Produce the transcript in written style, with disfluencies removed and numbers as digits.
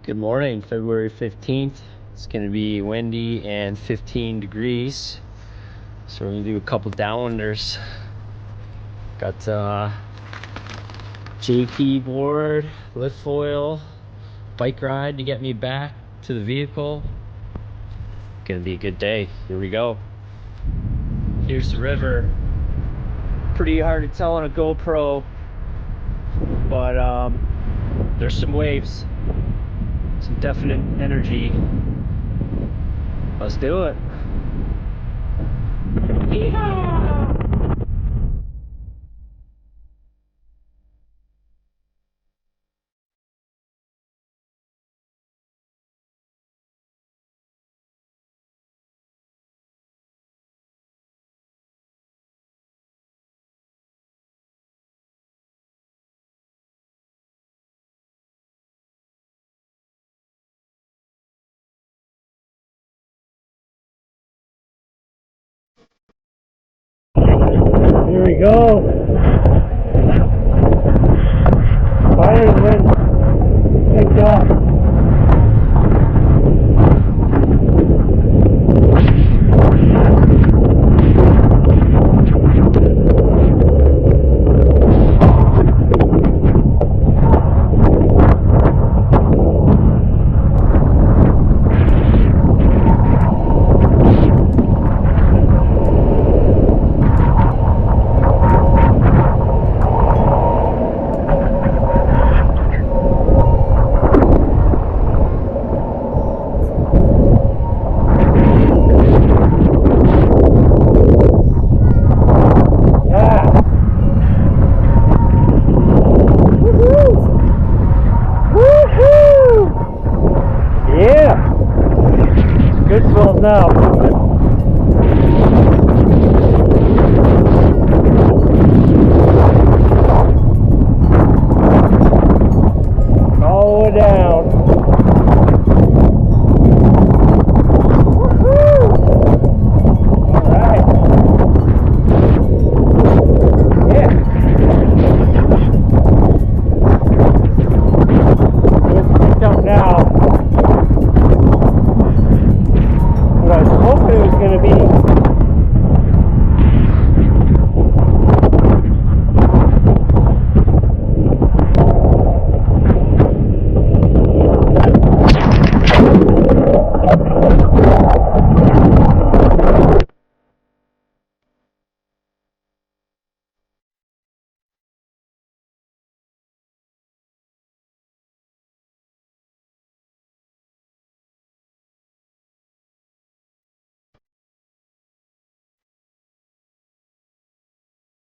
Good morning, February 15th. It's going to be windy and 15 degrees. So we're going to do a couple downwinders. Got JT board, lift foil, bike ride to get me back to the vehicle. Gonna be a good day. Here we go. Here's the river. Pretty hard to tell on a GoPro, but there's some waves, some definite energy. Let's do it. Yeehaw! Here we go. Finally wind picked up. Good swells now.